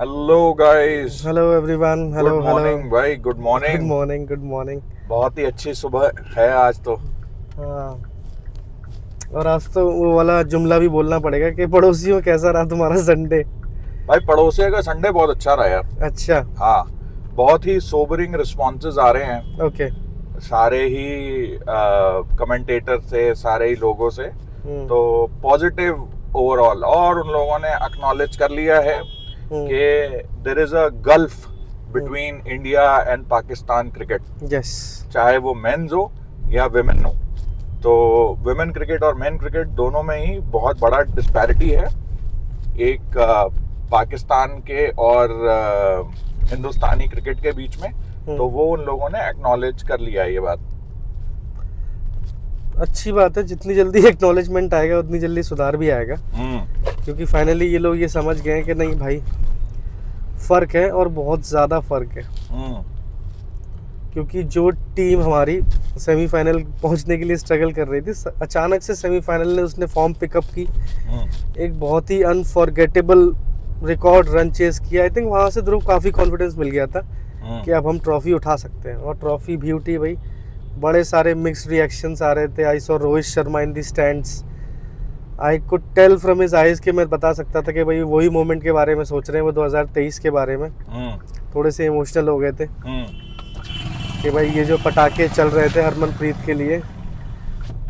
Hello guys. Hello everyone. Hello good morning भाई, good good morning. Morning good morning. बहुत ही अच्छी सुबह है आज तो। हाँ, और आज तो वो वाला जुमला भी बोलना पड़ेगा कि पड़ोसियों कैसा रहा तुम्हारा संडे। भाई पड़ोसियों का संडे बहुत अच्छा रहा यार। अच्छा। हाँ, बहुत ही सोबरिंग रिस्पॉन्सेज आ रहे हैं ओके। सारे ही कमेंटेटर से, सारे ही लोगों से। हम्म। तो पॉजिटिव ओवरऑल, और उन लोगों ने एक्नॉलेज कर लिया है हम्म। कि there is a gulf between India and Pakistan cricket, yes. चाहे वो मेंस हो या विमेन हो। तो विमेन क्रिकेट और मेन क्रिकेट दोनों में ही बहुत बड़ा डिस्पैरिटी है, एक पाकिस्तान के और हिंदुस्तानी क्रिकेट के बीच में। तो वो उन लोगों ने एक्नॉलेज कर लिया ये बात। अच्छी बात है, जितनी जल्दी एक्नॉलेजमेंट आएगा उतनी जल्दी सुधार भी आएगा, क्योंकि फाइनली ये लोग ये समझ गए हैं कि नहीं भाई, फ़र्क है और बहुत ज़्यादा फ़र्क है। क्योंकि जो टीम हमारी सेमीफाइनल पहुंचने के लिए स्ट्रगल कर रही थी, अचानक से सेमीफाइनल ने उसने फॉर्म पिकअप की, एक बहुत ही अनफॉरगेटेबल रिकॉर्ड रन चेस किया। आई थिंक वहाँ से ध्रुव काफ़ी कॉन्फिडेंस मिल गया था कि अब हम ट्रॉफी उठा सकते हैं, और ट्रॉफी भी उठी भाई। बड़े सारे मिक्स्ड रिएक्शंस आ रहे थे। I saw Rohit Sharma in the stands. I could tell from his eyes कि मैं बता सकता था कि भाई वही मोमेंट के बारे में सोच रहे हैं, वो 2023 के बारे में। थोड़े से इमोशनल हो गए थे कि भाई ये जो पटाखे चल रहे थे हरमनप्रीत के लिए,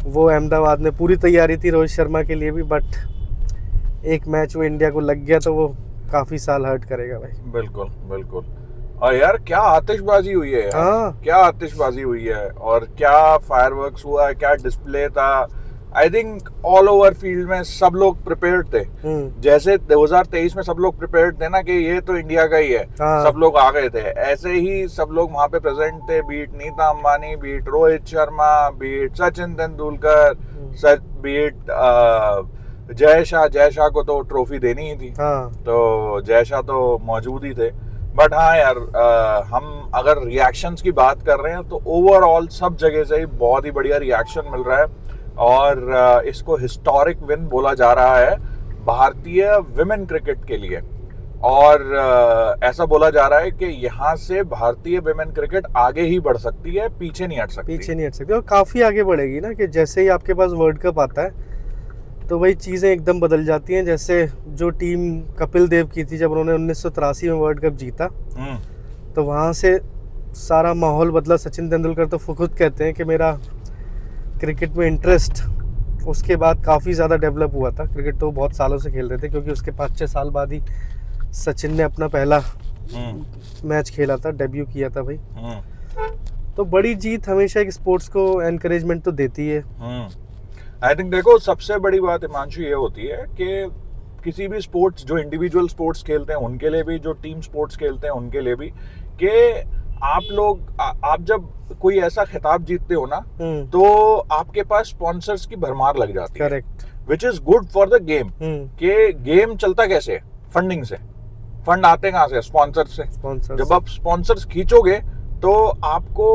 वो अहमदाबाद में पूरी तैयारी थी रोहित शर्मा के लिए भी, बट एक मैच वो इंडिया को लग गया तो वो काफ़ी साल हर्ट करेगा भाई। बिल्कुल बिल्कुल। और यार क्या आतिशबाजी हुई है यार। हाँ। क्या आतिशबाजी हुई है, और क्या फायरवर्क्स हुआ है, क्या डिस्प्ले था। I think all over field में सब लोग प्रिपेयर्ड थे। जैसे 2023 में सब लोग प्रिपेयर्ड थे ना कि ये तो इंडिया का ही है। हाँ। सब लोग आ गए थे, ऐसे ही सब लोग वहां पे प्रेजेंट थे। Beat Nita Ambani, beat Rohit Sharma, beat Sachin Tendulkar, beat Jay Shah को तो ट्रॉफी देनी ही थी। हाँ। तो जय शाह तो मौजूद ही थे। बट हाँ यार, हम अगर रिएक्शंस की बात कर रहे हैं तो ओवरऑल सब जगह से ही बहुत ही बढ़िया रिएक्शन मिल रहा है, और इसको हिस्टोरिक विन बोला जा रहा है भारतीय विमेन क्रिकेट के लिए। और ऐसा बोला जा रहा है कि यहाँ से भारतीय विमेन क्रिकेट आगे ही बढ़ सकती है, पीछे नहीं हट सकती। और काफ़ी आगे बढ़ेगी ना, कि जैसे ही आपके पास वर्ल्ड कप आता है तो वही चीज़ें एकदम बदल जाती हैं। जैसे जो टीम कपिल देव की थी जब उन्होंने 1983 में वर्ल्ड कप जीता, तो वहाँ से सारा माहौल बदला। सचिन तेंदुलकर तो खुद कहते हैं कि मेरा क्रिकेट में इंटरेस्ट उसके बाद काफ़ी ज़्यादा डेवलप हुआ था। क्रिकेट तो बहुत सालों से खेल रहे थे, क्योंकि उसके 5-6 साल बाद ही सचिन ने अपना पहला मैच खेला था, डेब्यू किया था भाई। तो बड़ी जीत हमेशा एक स्पोर्ट्स को एनकरेजमेंट तो देती है। आई थिंक देखो, सबसे बड़ी बात हिमांशु ये होती है कि किसी भी स्पोर्ट्स, जो इंडिविजुअल स्पोर्ट्स खेलते हैं उनके लिए भी, जो टीम स्पोर्ट्स खेलते हैं उनके लिए भी, कि आप जब कोई ऐसा खिताब जीतते हो ना, तो आपके पास स्पॉन्सर्स की भरमार लग जाती है। Correct. Which is good for the game. कि गेम चलता कैसे? फंडिंग से। फंड आते कहाँ से? स्पॉन्सर से। जब आप स्पॉन्सर्स खींचोगे तो आपको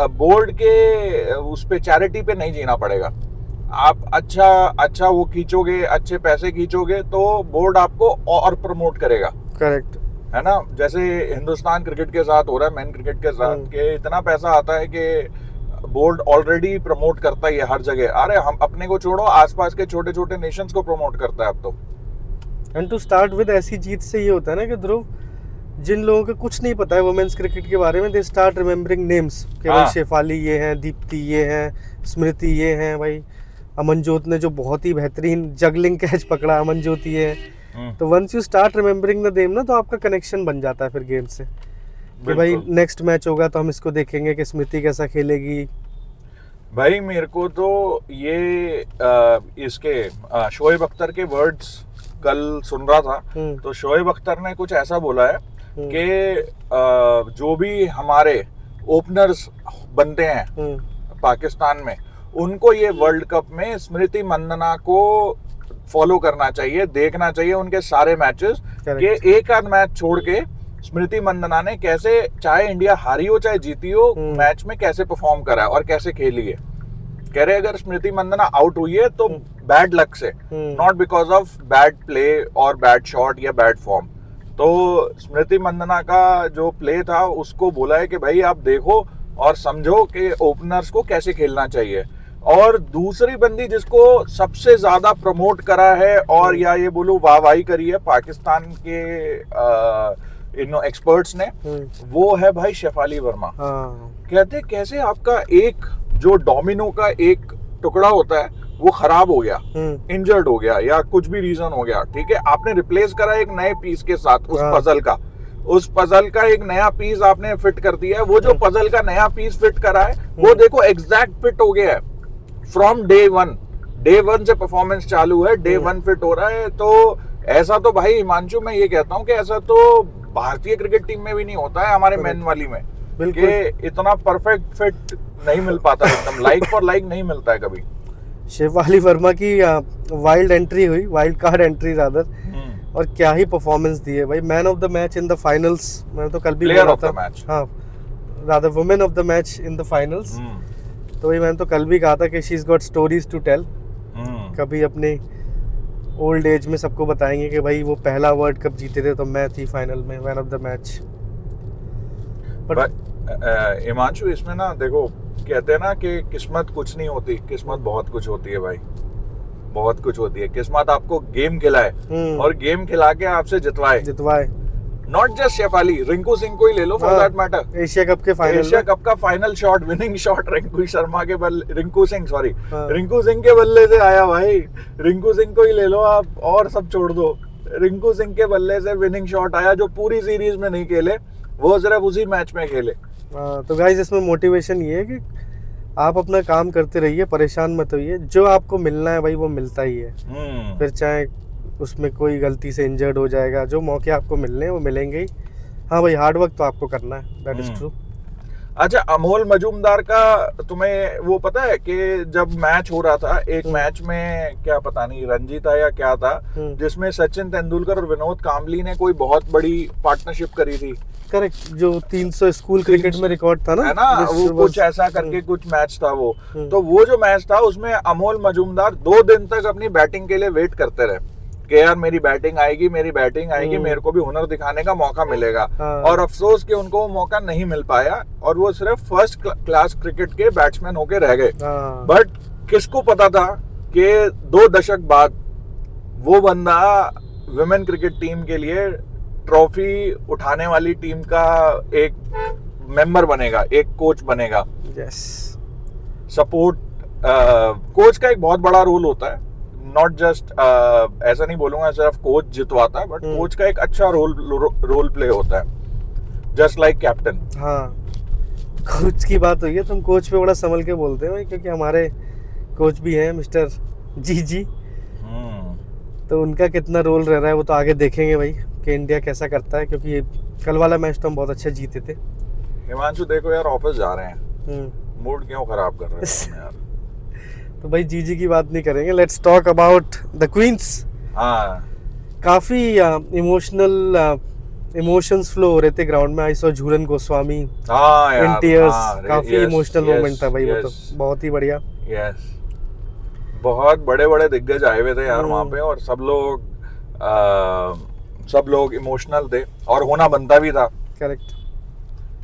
बोर्ड के उस पे, चैरिटी पे नहीं जीना पड़ेगा। आप अच्छा वो खींचोगे, अच्छे पैसे खींचोगे तो बोर्ड आपको और प्रमोट करेगा। करेक्ट है ना? जैसे हिंदुस्तान क्रिकेट के साथ हो रहा है, मेन क्रिकेट के साथ, कि इतना पैसा आता है कि बोर्ड ऑलरेडी प्रमोट करता ही है हर जगह। अरे हम अपने को छोड़ो, आसपास के छोटे छोटे नेशंस को प्रमोट करता है अब तो। एंड टू स्टार्ट विद, ऐसी जीत से ये होता है ना कि ध्रुव, जिन लोगों को कुछ नहीं पता है वुमेन्स क्रिकेट के बारे में, दे स्टार्ट रिमेम्बरिंग नेम्स कि भाई शेफाली ये हैं, दीप्ति ये हैं, स्मृति ये हैं, भाई अमनजोत ने जो बहुत ही बेहतरीन जगलिंग कैच पकड़ा, अमनजोत ये है। तो once you start remembering the name ना, तो आपका कनेक्शन बन जाता है फिर गेम से, कि भाई नेक्स्ट मैच होगा तो हम इसको देखेंगे कि स्मृति कैसा खेलेगी। भाई मेरे को तो ये इसके शोएब अख्तर के वर्ड्स कल सुन रहा था, तो शोएब अख्तर ने कुछ ऐसा बोला है कि जो भी हमारे ओपनर्स बनते हैं पाकिस्तान में, उनको ये वर्ल्ड कप में स्मृति मंदना को फॉलो करना चाहिए, देखना चाहिए उनके सारे मैचेस, कि एक आध मैच छोड़ के स्मृति मंदना ने कैसे, चाहे इंडिया हारी हो चाहे जीती हो, मैच में कैसे परफॉर्म करा है और कैसे खेली है। कह रहे अगर स्मृति मंदना आउट हुई है तो बैड लक से, not because of bad play और बैड शॉट या बैड फॉर्म। तो स्मृति मंदना का जो प्ले था उसको बोला है कि भाई आप देखो और समझो कि ओपनर्स को कैसे खेलना चाहिए। और दूसरी बंदी जिसको सबसे ज्यादा प्रमोट करा है और या ये बोलूं वाहवाही करी है पाकिस्तान के एक्सपर्ट्स ने, वो है भाई शेफाली वर्मा। कहते कैसे आपका एक जो डोमिनो का एक टुकड़ा होता है वो खराब हो गया, इंजर्ड हो गया या कुछ भी रीजन हो गया, ठीक है, आपने रिप्लेस करा एक नए पीस के साथ उस पजल का एक नया पीस आपने फिट कर दिया है। वो जो पजल का नया पीस फिट करा है वो देखो एग्जैक्ट फिट हो गया है फ्रॉम डे वन से परफॉर्मेंस चालू है, डे वन फिट हो रहा है। तो ऐसा तो भाई हिमांशु मैं ये कहता हूँ कि ऐसा तो भारतीय क्रिकेट टीम में भी नहीं होता है, हमारे मेन वाली में कि इतना परफेक्ट फिट नहीं मिल पाता, एकदम लाइक फॉर लाइक नहीं मिलता है कभी। शेफाली वर्मा की वाइल्ड एंट्री हुई, वाइल्ड कार्ड एंट्री रादर, और क्या ही परफॉर्मेंस दी है भाई। Man of the match in the finals, मैंने तो कल भी प्लेयर ऑफ द मैच, हाँ rather women of the match in the finals. तो भाई मैंने तो कल भी कहा था कि she is got stories to tell. कभी अपने ओल्ड एज में सबको बताएंगे कि भाई वो पहला वर्ल्ड कप जीते थे तो मैं थी फाइनल में man of the match. Himanshu इसमें ना देखो कहते हैं ना कि किस्मत कुछ नहीं होती, किस्मत बहुत कुछ होती है भाई, बहुत कुछ होती है। किस्मत आपको गेम खिलाए और गेम खिला के आपसे जितवाए। नॉट जस्ट शेफाली, रिंकू सिंह को ही ले लो for that matter. Asia cup का final shot, winning shot Rinku Singh के बल्ले से आया भाई। रिंकू सिंह को ही ले लो आप और सब छोड़ दो, रिंकू सिंह के बल्ले से विनिंग शॉट आया जो पूरी सीरीज में नहीं खेले, वो सिर्फ उसी मैच में खेले। तो गाइस इसमें मोटिवेशन ये है कि आप अपना काम करते रहिए, परेशान मत होइए, जो आपको मिलना है भाई वो मिलता ही है। फिर चाहे उसमें कोई गलती से इंजर्ड हो जाएगा, जो मौके आपको मिलने हैं वो मिलेंगे ही। हाँ भाई हार्ड वर्क तो आपको करना है, दैट इज ट्रू। अच्छा, अमोल मजूमदार का तुम्हें वो पता है कि जब मैच हो रहा था, एक मैच में क्या पता नहीं रणजी था या क्या था, जिसमें सचिन तेंदुलकर और विनोद कांबली ने कोई बहुत बड़ी पार्टनरशिप करी थी। करेक्ट, जो 300 स्कूल क्रिकेट में रिकॉर्ड था ना, है ना, वो कुछ ऐसा करके कुछ मैच था वो। तो वो जो मैच था उसमें अमोल मजूमदार 2 दिन तक अपनी बैटिंग के लिए वेट करते रहे कि यार मेरी बैटिंग आएगी, मेरे को भी हुनर दिखाने का मौका मिलेगा। और अफसोस कि उनको वो मौका नहीं मिल पाया और वो सिर्फ फर्स्ट क्लास क्रिकेट के बैट्समैन होके रह गए। बट किसको पता था कि 2 दशक बाद वो बंदा विमेन क्रिकेट टीम के लिए ट्रॉफी उठाने वाली टीम का एक मेंबर बनेगा, एक कोच बनेगा। यस, सपोर्ट कोच का एक बहुत बड़ा रोल होता है, नॉट जस्ट ऐसा नहीं बोलूंगा सिर्फ कोच जितवाता है, बट कोच का एक अच्छा रोल प्ले होता है, जस्ट लाइक कैप्टन। हाँ, कोच की बात हुई है तो हम कोच पे बड़ा संभल के बोलते हैं भाई, क्योंकि हमारे कोच भी हैं मिस्टर जी। तो उनका कितना रोल रह रहा है वो तो आगे देखेंगे भाई कि इंडिया कैसा करता है, क्योंकि कल वाला मैच तो हम बहुत अच्छा जीते थे। हिमांशु देखो यार ऑफिस जा रहे हैं, मूड क्यों खराब कर रहे हैं यार। तो भाई जी की बात नहीं करेंगे, let's talk about the queens. काफी इमोशंस फ्लो हो रहे थे ग्राउंड में। I saw Jhulan Goswami in tears, काफी इमोशनल मोमेंट था भाई। वो तो बहुत ही बढ़िया। यस, बहुत बड़े बड़े दिग्गज आए हुए थे यार वहाँ पे, और सब लोग इमोशनल थे और होना बनता भी था। करेक्ट।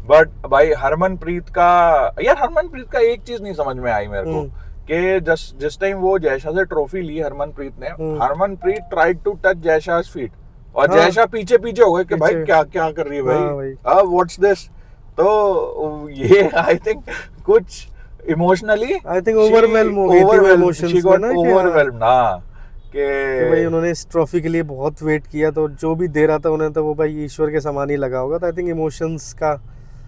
बट भाई हरमनप्रीत का एक चीज नहीं समझ में आई मेरे को कि जिस टाइम वो जयशा से ट्रॉफी ली हरमनप्रीत ने, Harmanpreet tried to touch जयशा's feet और जयशा पीछे हो गए कि भाई क्या कर रही है भाई, व्हाट्स दिस। तो ये आई थिंक कुछ इमोशनली कि भाई उन्होंने इस ट्रॉफी के लिए बहुत वेट किया, तो जो भी दे रहा था उन्हें तो वो भाई ईश्वर के समान ही लगा होगा। तो आई थिंक इमोशंस का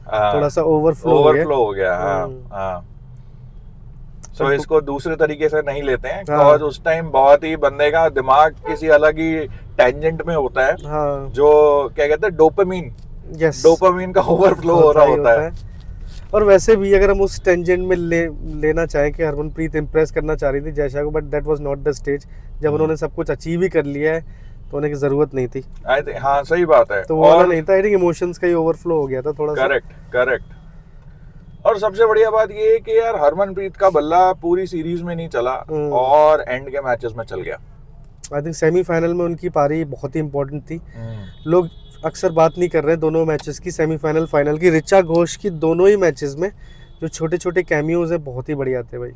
थोड़ा सा ओवरफ्लो हो गया। हाँ। तो इसको दूसरे तरीके से नहीं लेते हैं, बिकॉज़ उस टाइम बहुत ही बंदे का दिमाग किसी अलग ही टेंजेंट में होता है, जो क्या कहते हैं डोपामीन का ओवरफ्लो हो रहा होता है। और वैसे भी अगर हम उस टेंजेंट में लेना चाहें कि हरमनप्रीत इम्प्रेस करना चाह रही थी जयशा को, but that was not the stage. जब उन्होंने सब कुछ अचीव ही कर लिया है तो उन्हें की जरूरत नहीं थी। हाँ सही बात है। तो वो नहीं था, आई थिंक इमोशंस का ही ओवरफ्लो हो गया था थोड़ा सा। करेक्ट। और सबसे बढ़िया बात ये है कि यार हरमनप्रीत का बल्ला पूरी सीरीज में नहीं चला और एंड के मैचेस में चल गया। आई थिंक सेमीफाइनल में उनकी पारी बहुत ही इंपॉर्टेंट थी। लोग अक्सर बात नहीं कर रहे हैं दोनों मैचेस की, सेमीफाइनल फाइनल की। ऋचा घोष की दोनों ही मैचेस में जो छोटे छोटे कैमियोज है बहुत ही बढ़िया थे भाई।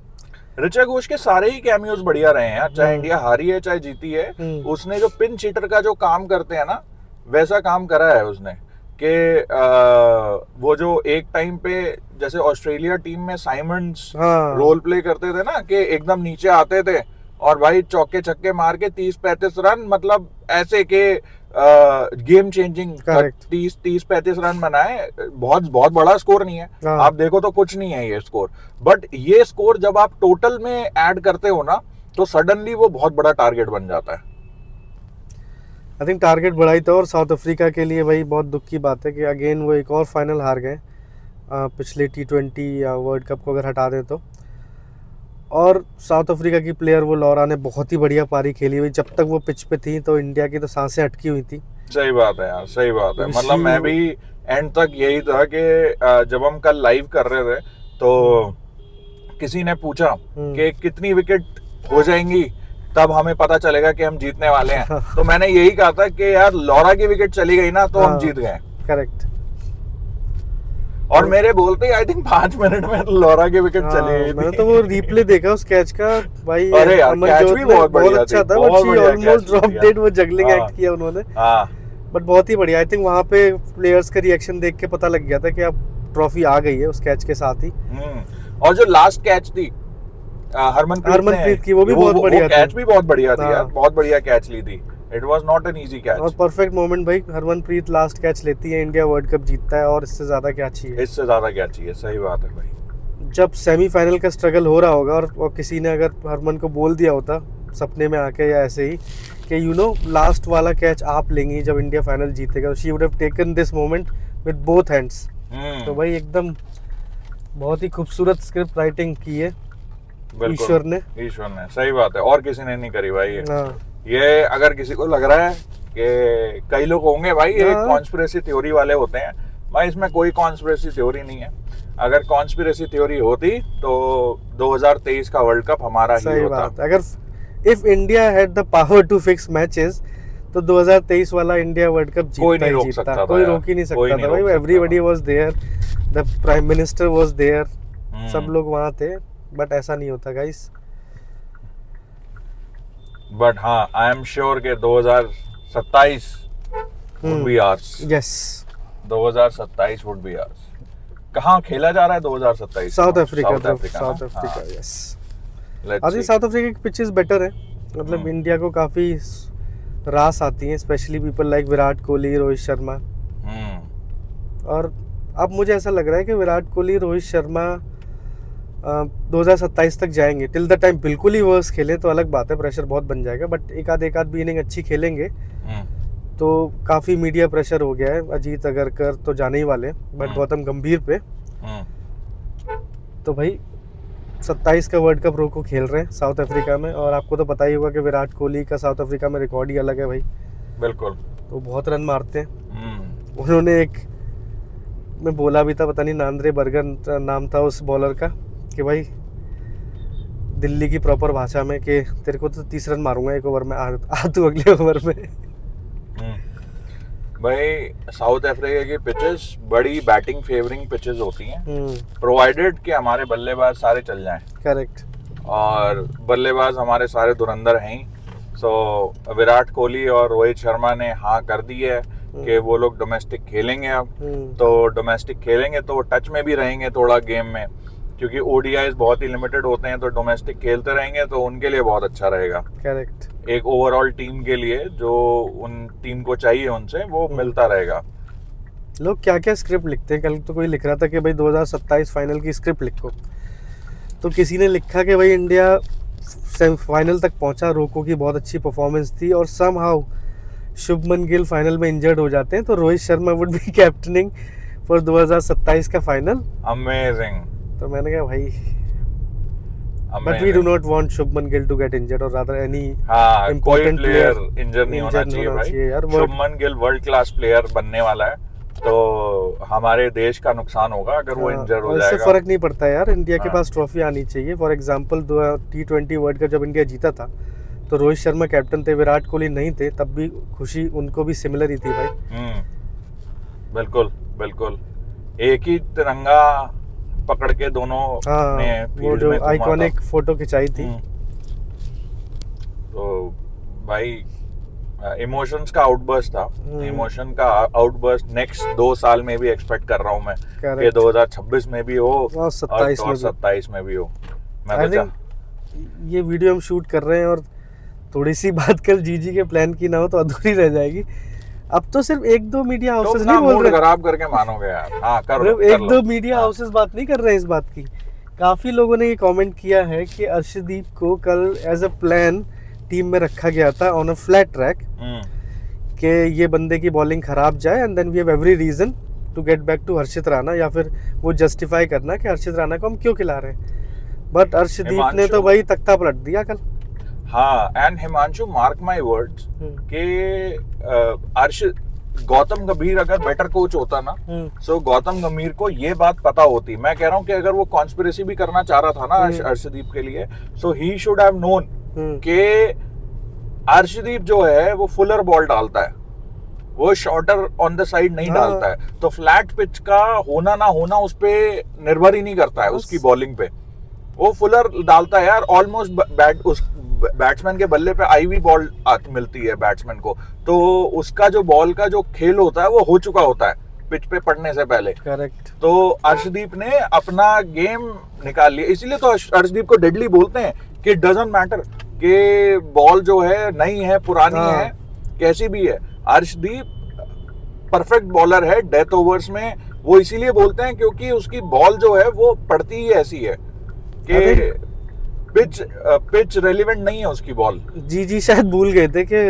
ऋचा घोष के सारे ही कैमियोज बढ़िया रहे हैं यार, चाहे इंडिया हारी है चाहे जीती है। उसने जो पिन चीटर का जो काम करते हैं ना, वैसा काम करा है उसने कि वो जो एक टाइम पे जैसे ऑस्ट्रेलिया टीम में साइमंड्स रोल प्ले करते थे ना, कि एकदम नीचे आते थे और भाई चौके छक्के मार के 30-35 रन, मतलब ऐसे के गेम चेंजिंग 30-35 रन बनाए। बहुत बहुत बड़ा स्कोर नहीं है, आप देखो तो कुछ नहीं है ये स्कोर, बट ये स्कोर जब आप टोटल में ऐड करते हो ना तो सडनली वो बहुत बड़ा टारगेट बन जाता है। आई थिंक टारगेट बड़ा ही था। और साउथ अफ्रीका के लिए भाई बहुत दुख की बात है कि अगेन वो एक और फाइनल हार गए पिछले T20 या वर्ल्ड कप को अगर हटा दें तो। और साउथ अफ्रीका की प्लेयर वो लॉरा ने बहुत ही बढ़िया पारी खेली हुई, जब तक वो पिच पे थी तो इंडिया की तो सांसें अटकी हुई थी। सही बात है यार, सही बात है। मतलब मैं भी एंड तक यही था कि जब हम कल लाइव कर रहे थे तो किसी ने पूछा कि कितनी विकेट हो जाएंगी तब हमें पता चलेगा कि हम जीतने वाले हैं। तो मैंने यही कहा था कि यार लॉरा की विकेट चली गई ना तो हम जीत गए। करेक्ट। और मेरे बोलते ही आई थिंक 5 मिनट में लॉरा की विकेट चली गई। मैंने तो वो रिप्ले देखा उस कैच का भाई। अरे यार कैच भी बहुत अच्छा था, ऑलमोस्ट ड्रॉप डेड, वो जगलिंग एक्ट किया उन्होंने। बट बहुत ही बढ़िया। आई थिंक वहां पे प्लेयर्स का रिएक्शन देख के पता लग गया था कि अब ट्रॉफी आ गई है उस कैच के साथ ही। और जो लास्ट कैच थी हरमनप्रीत की, वो भी बहुत बढ़िया कैच भी बहुत बढ़िया थी यार, बहुत बढ़िया कैच ली थी। It was not an easy catch. और परफेक्ट मोमेंट भाई, हरमनप्रीत लास्ट कैच लेती है, इंडिया वर्ल्ड कप जीतता है, और इससे ज्यादा क्या चाहिए? इससे ज्यादा क्या चाहिए, सही बात है भाई। जब सेमीफाइनल का स्ट्रगल हो रहा होगा और किसी ने अगर हरमन को बोल दिया होता सपने में आके या ऐसे ही कि यू नो लास्ट वाला कैच आप लेंगी जब इंडिया फाइनल जीतेगा, she would have taken this moment with both hands. तो भाई एकदम बहुत ही खूबसूरत स्क्रिप्ट राइटिंग की है ईश्वर ने, सही बात है। और किसी ने नहीं करी भाई ये अगर किसी को लग रहा है कि कई लोग होंगे भाई ये कॉन्स्पिरेसी थ्योरी वाले होते हैं, भाई इसमें कोई कॉन्स्पिरेसी थ्योरी नहीं है। अगर कॉन्स्पिरेसी थ्योरी होती तो 2023 का वर्ल्ड कप हमारा ही होता। बात। अगर if India had the power to fix matches तो 2023 वाला इंडिया वर्ल्ड कप जीतता कोई नहीं रोक सकता, कोई रोक ही नहीं सकता था भाई। Everybody was there, the prime minister was there, सब लोग वहां थे। बट ऐसा नहीं होता गाइस। बट हाँ, आई एम श्योर के 2027 would be ours. Yes. 2027 would be ours. कहाँ खेला जा रहा है 2027? South Africa, yes. अभी साउथ अफ्रीका की पिचेस बेटर है, मतलब इंडिया को काफी रास आती हैं, specially people like Virat Kohli, Rohit Sharma. और अब मुझे ऐसा लग रहा है कि विराट कोहली, रोहित शर्मा 2027 तक जाएंगे। टिल द टाइम बिल्कुल ही वर्स खेले तो अलग बात है, प्रेशर बहुत बन जाएगा। बट एक आध भी इनिंग अच्छी खेलेंगे तो काफ़ी मीडिया प्रेशर हो गया है। अजीत अगरकर तो जाने ही वाले, बट गौतम गंभीर पे तो भाई 27 का वर्ल्ड कप रोको खेल रहे हैं साउथ अफ्रीका में। और आपको तो पता ही होगा कि विराट कोहली का साउथ अफ्रीका में रिकॉर्ड ही अलग है भाई। बिल्कुल। तो बहुत रन मारते हैं। उन्होंने एक मैं बोला भी था, पता नहीं नांद्रे बर्गर नाम था उस बॉलर का, कि भाई दिल्ली की प्रॉपर भाषा में कि तेरे को तो 30 रन मारूंगा एक ओवर में, आ तू अगले ओवर में। भाई साउथ अफ्रीका की पिचेस बड़ी बैटिंग फेवरिंग पिचेस होती हैं, प्रोवाइडेड कि हमारे बल्लेबाज सारे चल जाएं। करेक्ट। और बल्लेबाज हमारे सारे धुरंधर हैं। सो विराट कोहली और रोहित शर्मा ने हाँ कर दी है कि वो लोग डोमेस्टिक खेलेंगे। अब तो डोमेस्टिक खेलेंगे तो टच में भी रहेंगे थोड़ा गेम में, क्योंकि ओडीआईज बहुत ही लिमिटेड होते हैं, तो डोमेस्टिक खेलते रहेंगे तो उनके लिए बहुत अच्छा रहेगा। करेक्ट। एक ओवरऑल टीम के लिए जो उन टीम को चाहिए उनसे वो मिलता रहेगा। लोग क्या क्या स्क्रिप्ट लिखते हैं। कल तो कोई लिख रहा था कि भाई 2027 फाइनल की स्क्रिप्ट लिखो, तो किसी ने लिखा कि भाई इंडिया सेमीफाइनल तक पहुंचा, रोको की बहुत अच्छी परफॉर्मेंस थी, और समहाउ शुभमन गिल फाइनल में इंजर्ड हो जाते हैं तो Rohit Sharma would be captaining for 2027 का फाइनल। अमेजिंग। तो मैंने कहा भाई, but we do not want Shubman Gill to get injured, और rather any important player injure नहीं होना चाहिए भाई। Shubman Gill world class player बनने वाला है, तो हमारे देश का नुकसान होगा अगर वो इंजर हो जाएगा। इससे फर्क नहीं पड़ता यार, इंडिया के पास ट्रॉफी आनी चाहिए। For example T20 world cup जब इंडिया जीता था तो रोहित शर्मा कैप्टन थे, विराट कोहली नहीं थे, तब भी खुशी उनको भी सिमिलर ही थी भाई। बिल्कुल बिल्कुल, एक ही तिरंगा पकड़ के दोनों हाँ, ने वो फील्ड जो में घूमा आइकॉनिक फोटो खिंचाई थी। तो भाई इमोशंस का आउटबर्स्ट था, इमोशन का आउटबर्स्ट नेक्स्ट 2 साल में भी एक्सपेक्ट कर रहा हूँ मैं कि Correct. 2026 में भी हो और 27 में भी। 27 में भी हो। मैं आई तो थिंक ये वीडियो हम शूट कर रहे हैं और थोड़ी सी बात कल जीजी के प्लान की ना हो तो अधूरी रह जाएगी। अब तो सिर्फ एक दो मीडिया हाउसेस तुम नहीं ना बोल मूड रहे, खराब करके मानोगे यार। हाँ कर लो, सिर्फ कर एक लो। दो मीडिया हाँ। हाउसेस बात नहीं कर रहे हैं इस बात की। काफी लोगों ने ये कमेंट किया है कि अर्शदीप को कल एज अ प्लान टीम में रखा गया था ऑन अ फ्लैट ट्रैक, कि ये बंदे की बॉलिंग खराब जाए and then we have every reason to get back to Harshit Rana, या फिर वो जस्टिफाई करना कि हर्षित राणा को हम क्यों खिला रहे हैं। बट अर्शदीप ने तो भाई तख्ता पलट दिया कल। हाँ, and Himanshu mark my words कि गौतम गंभीर अगर बेटर कोच होता ना, सो गौतम गंभीर को ये बात पता होती। मैं कह रहा हूँ कि अगर वो कॉन्स्पिरेसी भी करना चाह रहा था ना अर्शदीप के लिए, सो ही शुड हैव नोन कि अर्शदीप जो है वो फुलर बॉल डालता है, वो शॉर्टर ऑन द साइड नहीं डालता है। तो फ्लैट पिच का होना ना होना उस पे निर्भर ही नहीं करता है उसकी बॉलिंग पे। वो फुलर डालता है यार, ऑलमोस्ट उस बैट्समैन के बल्ले पे आई हुई बॉल मिलती है बैट्समैन को, तो उसका जो बॉल का जो खेल होता है वो हो चुका होता है पिच पे पड़ने से पहले। करेक्ट। तो अर्शदीप ने अपना गेम निकाल लिया, इसीलिए तो अर्शदीप को डेडली बोलते हैं कि डजंट मैटर कि बॉल जो है नई है पुरानी है कैसी भी है, अर्शदीप परफेक्ट बॉलर है डेथ ओवर्स में। वो इसीलिए बोलते हैं क्योंकि उसकी बॉल जो है वो पड़ती ही ऐसी है कि पिच रेलिवेंट नहीं है उसकी बॉल। जी शायद भूल गए थे कि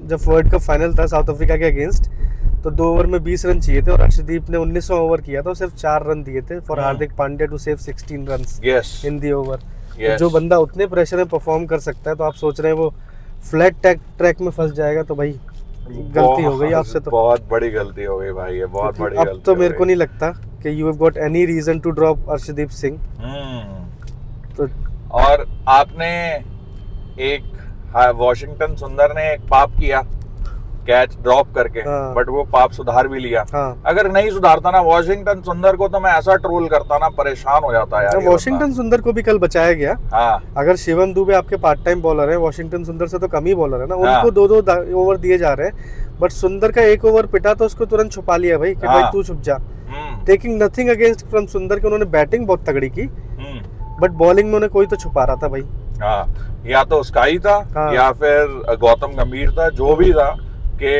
जब वर्ल्ड कप फाइनल था साउथ अफ्रीका के अगेंस्ट, तो 2 ओवर में 20 रन चाहिए थे और अर्शदीप ने 1900 ओवर किया था, सिर्फ 4 रन दिए थे for Hardik Pandya to save 16 runs in the over. जो बंदा उतने प्रेशर में परफॉर्म कर सकता है, तो आप सोच रहे हैं वो फ्लैट ट्रैक में फंस जाएगा, तो भाई गलती हो गई आपसे। तो बहुत बड़ी गलती हो गई भाई, ये बहुत बड़ी गलती। अब तो मेरे को नहीं लगता कि you have got any reason to drop Arshdeep Singh. तो और आपने एक वॉशिंगटन सुंदर ने एक पाप किया कैच ड्रॉप करके, बट वो पाप सुधार भी लिया। अगर नहीं सुधारता ना वॉशिंगटन सुंदर को, तो मैं ऐसा ट्रोल करता ना, परेशान हो जाता यार। वॉशिंगटन सुंदर को भी कल बचाया गया। अगर शिवम दुबे आपके पार्ट टाइम बॉलर है, वॉशिंगटन सुंदर से तो कम ही बॉलर है ना, उनको 2-2 ओवर दिए जा रहे हैं, बट सुंदर का 1 ओवर पिटा तो उसको तुरंत छुपा लिया भाई कि भाई तू छुप जा। टेकिंग नथिंग अगेंस्ट फ्रॉम सुंदर के, उन्होंने बैटिंग बहुत तगड़ी की, बट बॉलिंग में उन्हें कोई तो छुपा रहा था भाई। या तो उसका ही था या फिर गौतम गंभीर था, जो भी था कि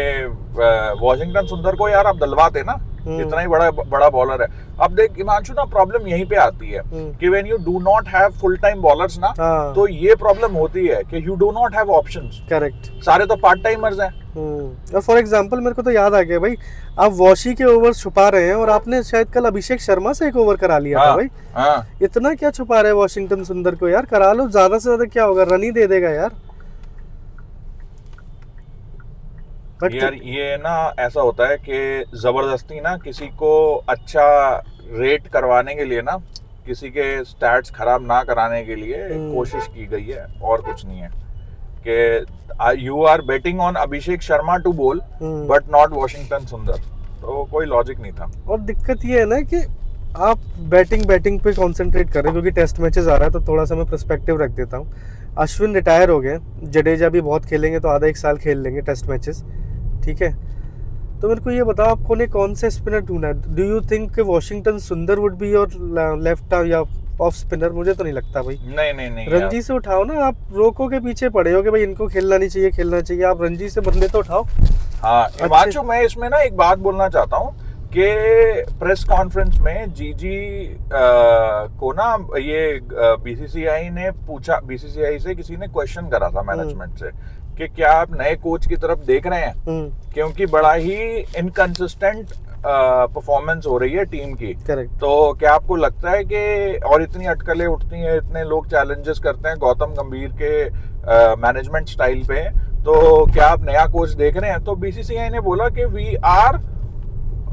वॉशिंगटन सुंदर को यार आप दलवाते ना, इतना ही बड़ा बॉलर है। अब देख हिमांशु ना, प्रॉब्लम यहीं पे आती है कि when you do not have full time bowlers ना, तो ये प्रॉब्लम होती है कि you do not have options. Correct. सारे तो पार्ट टाइमर्स हैं। और फॉर एग्जांपल मेरे को तो याद आ गया भाई, आप वॉशी के ओवर्स छुपा रहे हैं और आपने शायद कल अभिषेक शर्मा से 1 ओवर करा लिया था भाई। इतना क्या छुपा रहे हैं वॉशिंगटन सुंदर को यार, करा लो, ज्यादा से ज्यादा क्या होगा, रन ही दे देगा यार। यार ये ना ऐसा होता है कि जबरदस्ती ना किसी को अच्छा रेट करवाने के लिए ना, किसी के स्टैट्स खराब ना कराने के लिए कोशिश की गई है, और कुछ नहीं है। कि you are betting on Abhishek Sharma to bowl but not Washington Sundar, तो कोई लॉजिक नहीं था। और दिक्कत ये है ना कि आप बैटिंग पे कंसंट्रेट कर रहे हैं, क्योंकि टेस्ट मैचेस आ रहा है, तो थोड़ा सा मैं पर्सपेक्टिव रख देता हूँ। अश्विन रिटायर हो गए, जडेजा भी बहुत खेलेंगे, तो आधा 1 साल खेल लेंगे टेस्ट मैचेस, ठीक है। तो मेरे को ये बताओ, आपको ने कौन से स्पिनर ढूंढना है? डू यू थिंक वॉशिंगटन सुंदर वुड बी योर लेफ्ट या ऑफ स्पिनर? मुझे तो नहीं लगता भाई। नहीं रणजी से उठाओ ना, आप रोको के पीछे पड़े हो कि भाई इनको खेलना नहीं चाहिए, आप रणजी से बंदे तो उठाओ। हाँ हिमांशु, मैं इसमें ना एक बात बोलना चाहता हूँ कि प्रेस कॉन्फ्रेंस में जीजी को ना ये बीसीसीआई ने पूछा, बीसीसीआई से किसी ने क्वेश्चन करा था मैनेजमेंट से कि क्या आप नए कोच की तरफ देख रहे हैं, क्योंकि बड़ा ही इनकंसिस्टेंट परफॉर्मेंस हो रही है टीम की। तो क्या आपको लगता है कि और इतनी अटकलें उठती हैं, इतने लोग चैलेंजेस करते हैं गौतम गंभीर के मैनेजमेंट स्टाइल पे, तो क्या आप नया कोच देख रहे हैं? तो बीसीसीआई ने बोला कि we are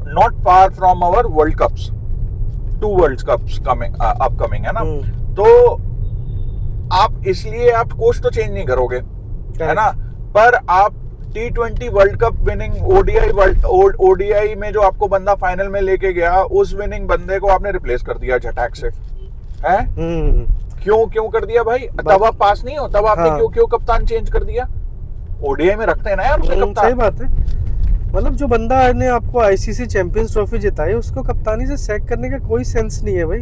not far from our world cups, 2 world cups coming upcoming, है ना। तो आप इसलिए आप कोच तो चेंज नहीं करोगे, है ना, पर आप T20 world cup winning ODI में जो आपको बंदा फाइनल में लेके गया, उस विनिंग बंदे को आपने रिप्लेस कर दिया झटाक से, हैं? क्यों कर दिया भाई? तब आप पास नहीं हो, तब आपने क्यों कप्तान चेंज कर दिया? ओडीआई में रखते हैं ना यार उसे कप्तान। सही बात है, मतलब जो बंदा ने आपको आईसीसी चैंपियंस ट्रॉफी जिताई उसको कप्तानी से सैक करने का कोई सेंस नहीं है भाई।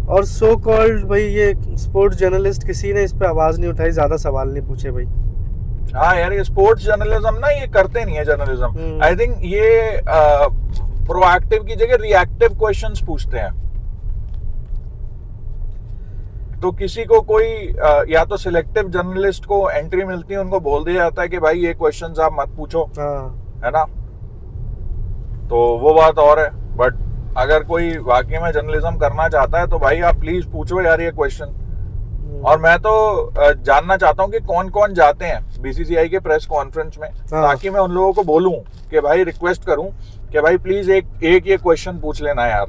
और सो कॉल्ड भाई ये स्पोर्ट्स जर्नलिस्ट किसी ने इस पे आवाज नहीं उठाई, ज्यादा सवाल नहीं पूछे भाई। हाँ यार, ये स्पोर्ट्स जर्नलिज्म ना ये करते नहीं है जर्नलिज्म। आई थिंक ये प्रोएक्टिव की जगह रिएक्टिव क्वेश्चंस पूछते हैं। तो किसी को कोई या तो सिलेक्टिव जर्नलिस्ट को एंट्री मिलती है, उनको बोल दिया जाता है कि भाई ये क्वेश्चंस आप मत पूछो, है ना, तो वो बात और है। बट अगर कोई वाकई में जर्नलिज्म करना चाहता है तो भाई आप प्लीज पूछो यार ये क्वेश्चन। और मैं तो जानना चाहता हूँ कि कौन कौन जाते हैं बीसीसीआई के प्रेस कॉन्फ्रेंस में, ताकि मैं उन लोगों को बोलूं कि भाई रिक्वेस्ट करूं कि भाई प्लीज एक ये क्वेश्चन पूछ लेना यार,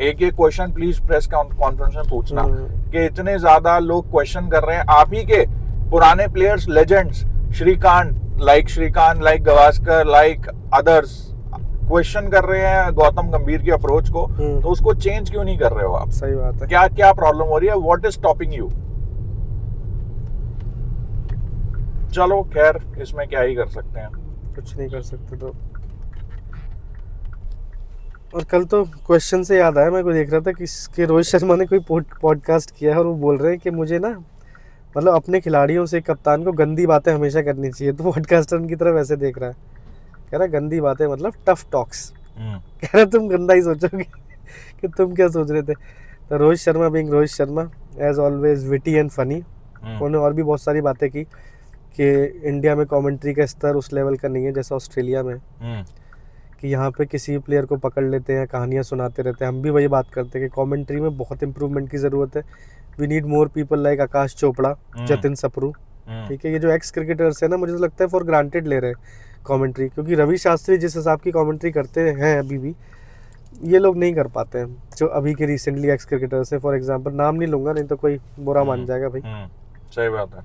एक ये प्लीज प्रेस कॉन्फ्रेंस में पूछना कि इतने ज्यादा लोग क्वेश्चन कर रहे हैं। आप ही के पुराने players, legends, Srikanth like Gavaskar like others question कर रहे हैं गौतम गंभीर की अप्रोच को, तो उसको चेंज क्यों नहीं कर रहे हो आप? सही बात है। क्या प्रॉब्लम हो रही है? What is stopping you? चलो खैर, इसमें क्या ही कर सकते हैं, कुछ नहीं कर सकते। तो और कल तो क्वेश्चन से याद आया, मैं को देख रहा था कि रोहित शर्मा ने कोई पॉडकास्ट किया है और वो बोल रहे हैं कि मुझे ना मतलब अपने खिलाड़ियों से, कप्तान को गंदी बातें हमेशा करनी चाहिए। तो पॉडकास्टर उनकी तरफ ऐसे देख रहा है, कह रहा गंदी बातें मतलब टफ टॉक्स। कह रहा तुम गंदा ही सोचोगे कि तुम क्या सोच रहे थे। तो Rohit Sharma being Rohit Sharma as always witty and funny, उन्होंने और भी बहुत सारी बातें की कि इंडिया में कमेंट्री का स्तर उस लेवल का नहीं है जैसा ऑस्ट्रेलिया में, कि यहाँ पे किसी भी प्लेयर को पकड़ लेते हैं, कहानियाँ सुनाते रहते हैं। हम भी वही बात करते हैं कि कमेंट्री में बहुत इंप्रूवमेंट की ज़रूरत है। We need more people like Aakash Chopra, Jatin Sapru, ठीक है। ये जो एक्स क्रिकेटर्स है ना, मुझे तो लगता है फॉर ग्रांटेड ले रहे हैं कमेंट्री, क्योंकि रवि शास्त्री जिस हिसाब की कमेंट्री करते हैं अभी भी, ये लोग नहीं कर पाते हैं जो अभी के रिसेंटली एक्स क्रिकेटर्स हैं। फॉर एग्जांपल नाम नहीं लूंगा, नहीं तो कोई बुरा मान जाएगा भाई। सही बात है,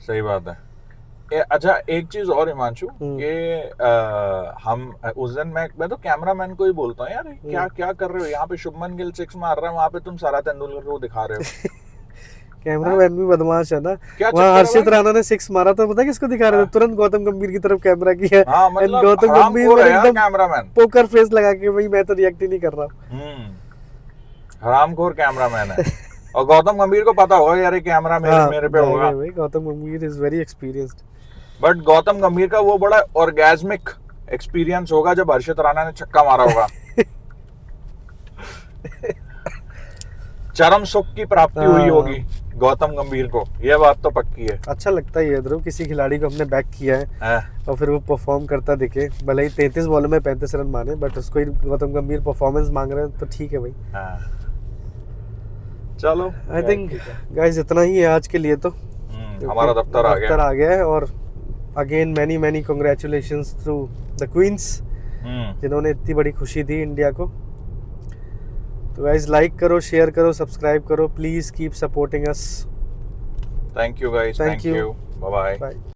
सही बात है। अच्छा एक चीज और हिमांशु, ये हम उस दिन मैं तो कैमरामैन को ही बोलता हूँ यार, क्या कर रहे हो यहाँ पे? शुभमन गिल 6 मार रहा है, वहाँ पे तुम सारा तेंदुलकर को दिखा रहे हो। कैमरामैन भी बदमाश है ना। वहाँ हर्षित राणा ने 6 मारा तो पता है किसको दिखा रहे थे? तुरंत गौतम गंभीर की तरफ कैमरा किया। मतलब गौतम गंभीर एकदम कैमरामैन पोकर फेस लगा के, भाई मैं तो रिएक्ट ही नहीं कर रहा। हरामखोर कैमरामैन है। और गौतम गंभीर को पता होगा यार ये कैमरा मेरे पे होगा। भाई गौतम गंभीर is very experienced. But Gautam गंभीर का वो बड़ा ऑर्गेस्मिक एक्सपीरियंस होगा जब हर्षित राणा ने छक्का मारा होगा। चरम सुख की प्राप्ति हुई होगी गौतम गंभीर को, ये बात तो पक्की है। अच्छा लगता है ये ध्रुव, किसी खिलाड़ी को हमने बैक किया है और फिर वो परफॉर्म करता दिखे, भले ही 33 बॉलों में 35 रन माने, बट उसको ही गौतम गंभीर परफॉर्मेंस मांग रहे हैं तो ठीक है भाई। चलो आई थिंक गाइस इतना ही है आज के लिए। तो हमारा दफ्तर आ गया है। और again many congratulations to the queens, जिन्होंने इतनी बड़ी खुशी दी इंडिया को। तो गाइस लाइक करो, शेयर करो, सब्सक्राइब करो, please keep supporting us. Thank you guys, thank you, bye bye.